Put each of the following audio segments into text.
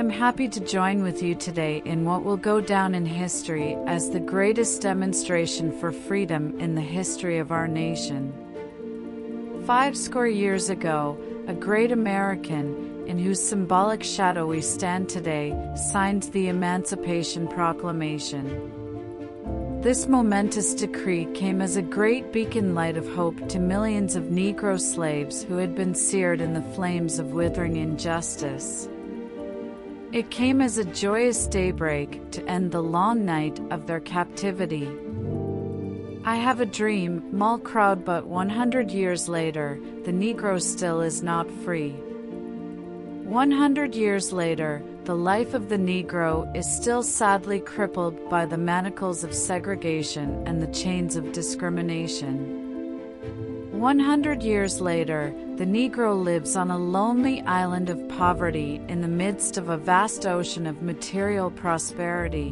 am happy to join with you today in what will go down in history as the greatest demonstration for freedom in the history of our nation. 50 years ago, a great American, in whose symbolic shadow we stand today, signed the Emancipation Proclamation. This momentous decree came as a great beacon light of hope to millions of Negro slaves who had been seared in the flames of withering injustice. It came as a joyous daybreak to end the long night of their captivity. I have a dream, small crowd, but 100 years later, the Negro still is not free. 100 years later, the life of the Negro is still sadly crippled by the manacles of segregation and the chains of discrimination. 100 years later, the Negro lives on a lonely island of poverty in the midst of a vast ocean of material prosperity.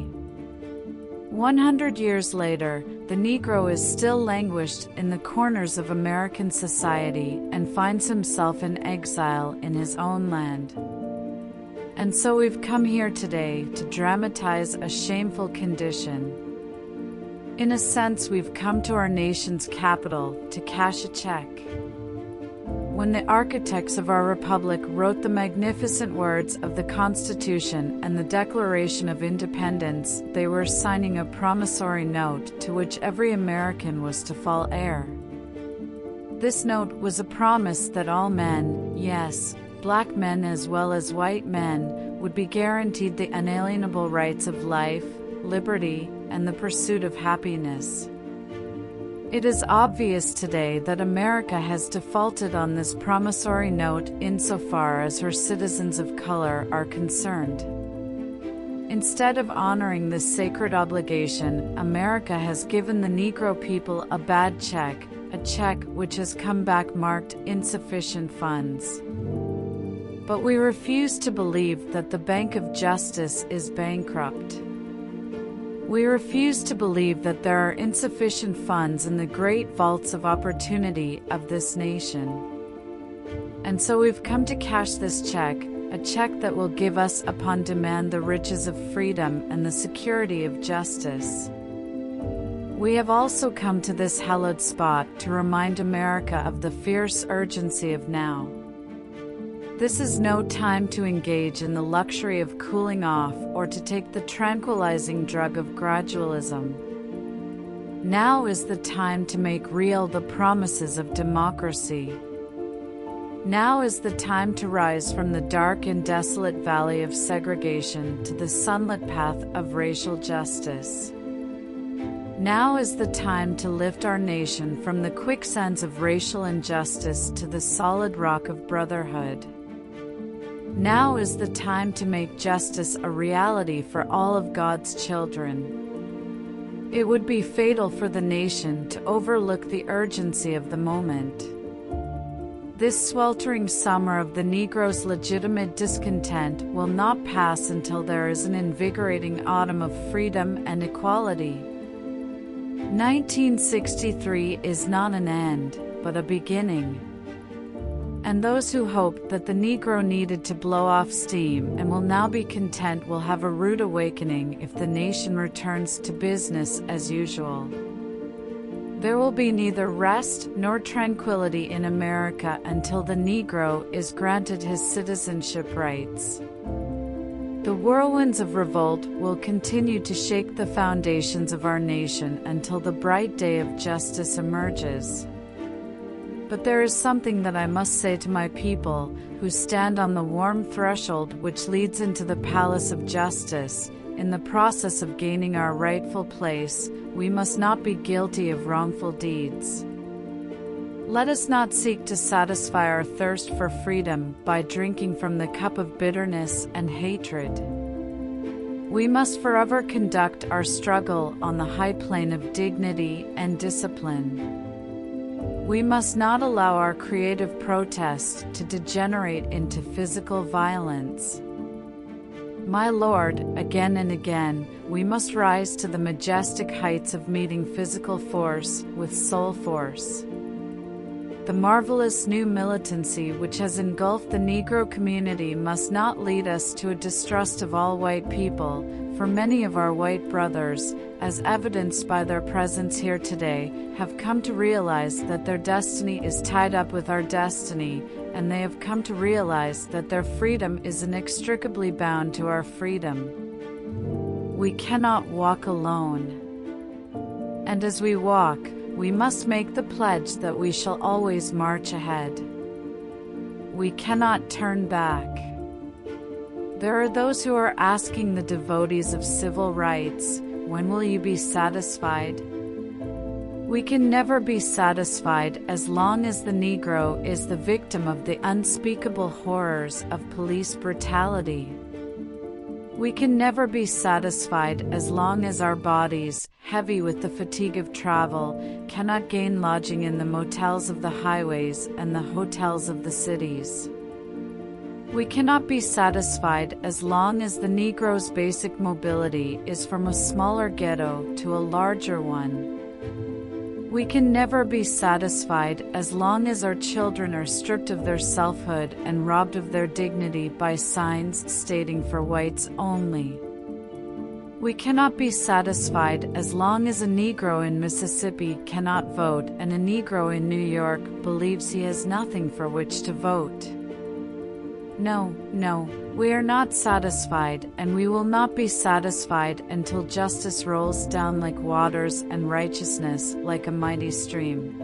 100 years later, the Negro is still languished in the corners of American society and finds himself in exile in his own land. And so we've come here today to dramatize a shameful condition. In a sense, we've come to our nation's capital to cash a check. When the architects of our republic wrote the magnificent words of the Constitution and the Declaration of Independence, they were signing a promissory note to which every American was to fall heir. This note was a promise that all men, yes, black men as well as white men, would be guaranteed the unalienable rights of life, liberty, and the pursuit of happiness. It is obvious today that America has defaulted on this promissory note insofar as her citizens of color are concerned. Instead of honoring this sacred obligation, America has given the Negro people a bad check, a check which has come back marked insufficient funds. But we refuse to believe that the Bank of Justice is bankrupt. We refuse to believe that there are insufficient funds in the great vaults of opportunity of this nation. And so we've come to cash this check, a check that will give us upon demand the riches of freedom and the security of justice. We have also come to this hallowed spot to remind America of the fierce urgency of now. This is no time to engage in the luxury of cooling off or to take the tranquilizing drug of gradualism. Now is the time to make real the promises of democracy. Now is the time to rise from the dark and desolate valley of segregation to the sunlit path of racial justice. Now is the time to lift our nation from the quicksands of racial injustice to the solid rock of brotherhood. Now is the time to make justice a reality for all of God's children. It would be fatal for the nation to overlook the urgency of the moment. This sweltering summer of the Negro's legitimate discontent will not pass until there is an invigorating autumn of freedom and equality. 1963 is not an end, but a beginning. And those who hoped that the Negro needed to blow off steam and will now be content will have a rude awakening if the nation returns to business as usual. There will be neither rest nor tranquility in America until the Negro is granted his citizenship rights. The whirlwinds of revolt will continue to shake the foundations of our nation until the bright day of justice emerges. But there is something that I must say to my people, who stand on the warm threshold which leads into the palace of justice. In the process of gaining our rightful place, we must not be guilty of wrongful deeds. Let us not seek to satisfy our thirst for freedom by drinking from the cup of bitterness and hatred. We must forever conduct our struggle on the high plane of dignity and discipline. We must not allow our creative protest to degenerate into physical violence. My Lord, again and again, we must rise to the majestic heights of meeting physical force with soul force. The marvelous new militancy which has engulfed the Negro community must not lead us to a distrust of all white people, for many of our white brothers, as evidenced by their presence here today, have come to realize that their destiny is tied up with our destiny, and they have come to realize that their freedom is inextricably bound to our freedom. We cannot walk alone. And as we walk, we must make the pledge that we shall always march ahead. We cannot turn back. There are those who are asking the devotees of civil rights, when will you be satisfied? We can never be satisfied as long as the Negro is the victim of the unspeakable horrors of police brutality. We can never be satisfied as long as our bodies, heavy with the fatigue of travel, cannot gain lodging in the motels of the highways and the hotels of the cities. We cannot be satisfied as long as the Negro's basic mobility is from a smaller ghetto to a larger one. We can never be satisfied as long as our children are stripped of their selfhood and robbed of their dignity by signs stating for whites only. We cannot be satisfied as long as a Negro in Mississippi cannot vote and a Negro in New York believes he has nothing for which to vote. No, we are not satisfied, and we will not be satisfied until justice rolls down like waters and righteousness like a mighty stream.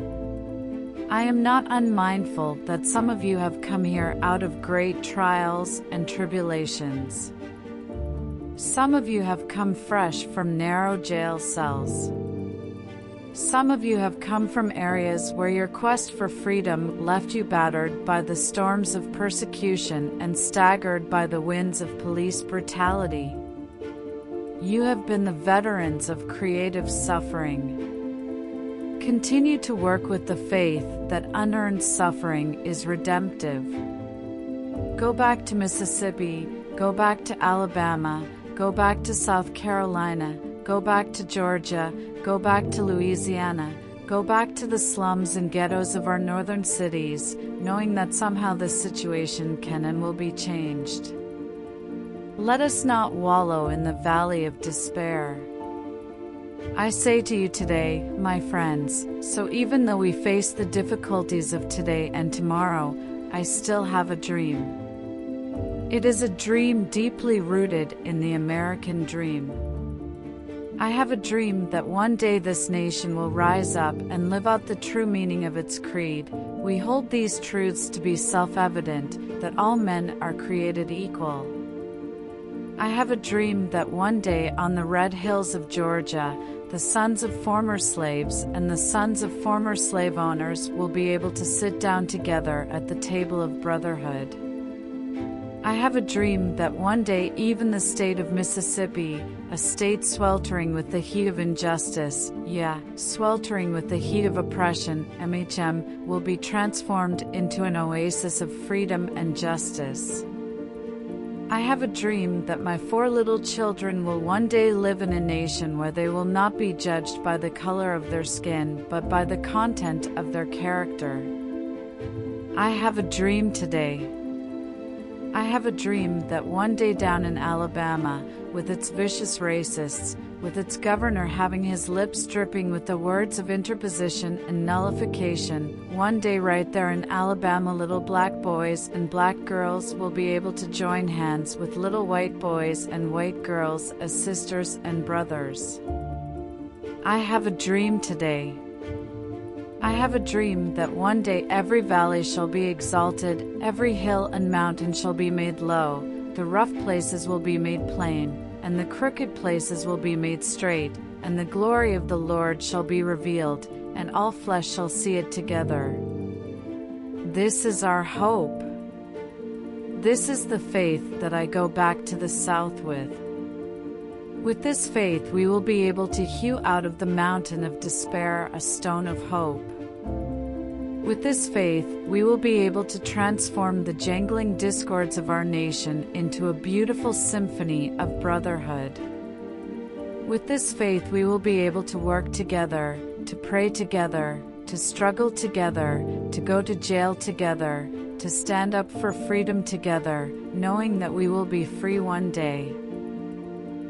I am not unmindful that some of you have come here out of great trials and tribulations. Some of you have come fresh from narrow jail cells. Some of you have come from areas where your quest for freedom left you battered by the storms of persecution and staggered by the winds of police brutality. You have been the veterans of creative suffering. Continue to work with the faith that unearned suffering is redemptive. Go back to Mississippi, go back to Alabama, go back to South Carolina, go back to Georgia, go back to Louisiana, go back to the slums and ghettos of our northern cities, knowing that somehow this situation can and will be changed. Let us not wallow in the valley of despair. I say to you today, my friends, so even though we face the difficulties of today and tomorrow, I still have a dream. It is a dream deeply rooted in the American dream. I have a dream that one day this nation will rise up and live out the true meaning of its creed. We hold these truths to be self-evident, that all men are created equal. I have a dream that one day on the red hills of Georgia, the sons of former slaves and the sons of former slave owners will be able to sit down together at the table of brotherhood. I have a dream that one day even the state of Mississippi, a state sweltering with the heat of injustice, sweltering with the heat of oppression, will be transformed into an oasis of freedom and justice. I have a dream that my 4 little children will one day live in a nation where they will not be judged by the color of their skin, but by the content of their character. I have a dream today. I have a dream that one day down in Alabama, with its vicious racists, with its governor having his lips dripping with the words of interposition and nullification, one day right there in Alabama little black boys and black girls will be able to join hands with little white boys and white girls as sisters and brothers. I have a dream today. I have a dream that one day every valley shall be exalted, every hill and mountain shall be made low, the rough places will be made plain, and the crooked places will be made straight, and the glory of the Lord shall be revealed, and all flesh shall see it together. This is our hope. This is the faith that I go back to the South with. With this faith we will be able to hew out of the mountain of despair a stone of hope. With this faith, we will be able to transform the jangling discords of our nation into a beautiful symphony of brotherhood. With this faith, we will be able to work together, to pray together, to struggle together, to go to jail together, to stand up for freedom together, knowing that we will be free one day.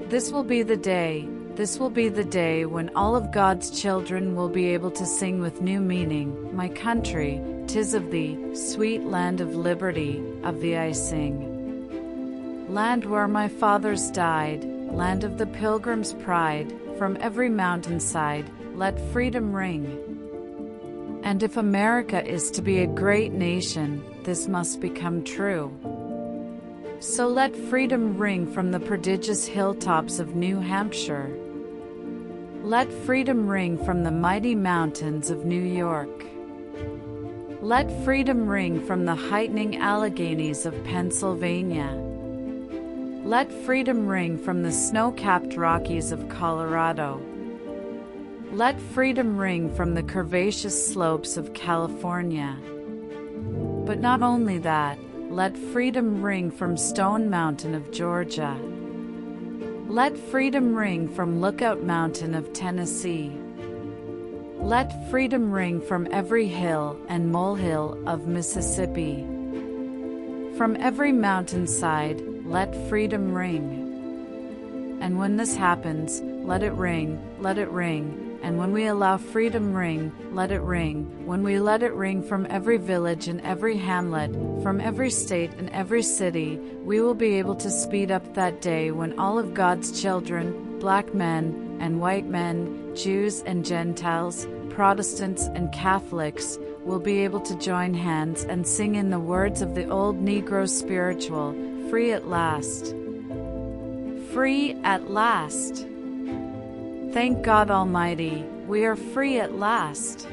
This will be the day when all of God's children will be able to sing with new meaning, "My country, 'tis of thee, sweet land of liberty, of thee I sing." Land where my fathers died, land of the pilgrim's pride, from every mountainside, let freedom ring. And if America is to be a great nation, this must become true. So let freedom ring from the prodigious hilltops of New Hampshire. Let freedom ring from the mighty mountains of New York. Let freedom ring from the heightening Alleghenies of Pennsylvania. Let freedom ring from the snow-capped Rockies of Colorado. Let freedom ring from the curvaceous slopes of California. But not only that, let freedom ring from Stone Mountain of Georgia. Let freedom ring from Lookout Mountain of Tennessee. Let freedom ring from every hill and molehill of Mississippi. From every mountainside, let freedom ring. And when this happens, let it ring, let it ring. And when we allow freedom ring, let it ring. When we let it ring from every village and every hamlet, from every state and every city, we will be able to speed up that day when all of God's children, black men and white men, Jews and Gentiles, Protestants and Catholics, will be able to join hands and sing in the words of the old Negro spiritual, "Free at last. Free at last." Thank God Almighty, we are free at last.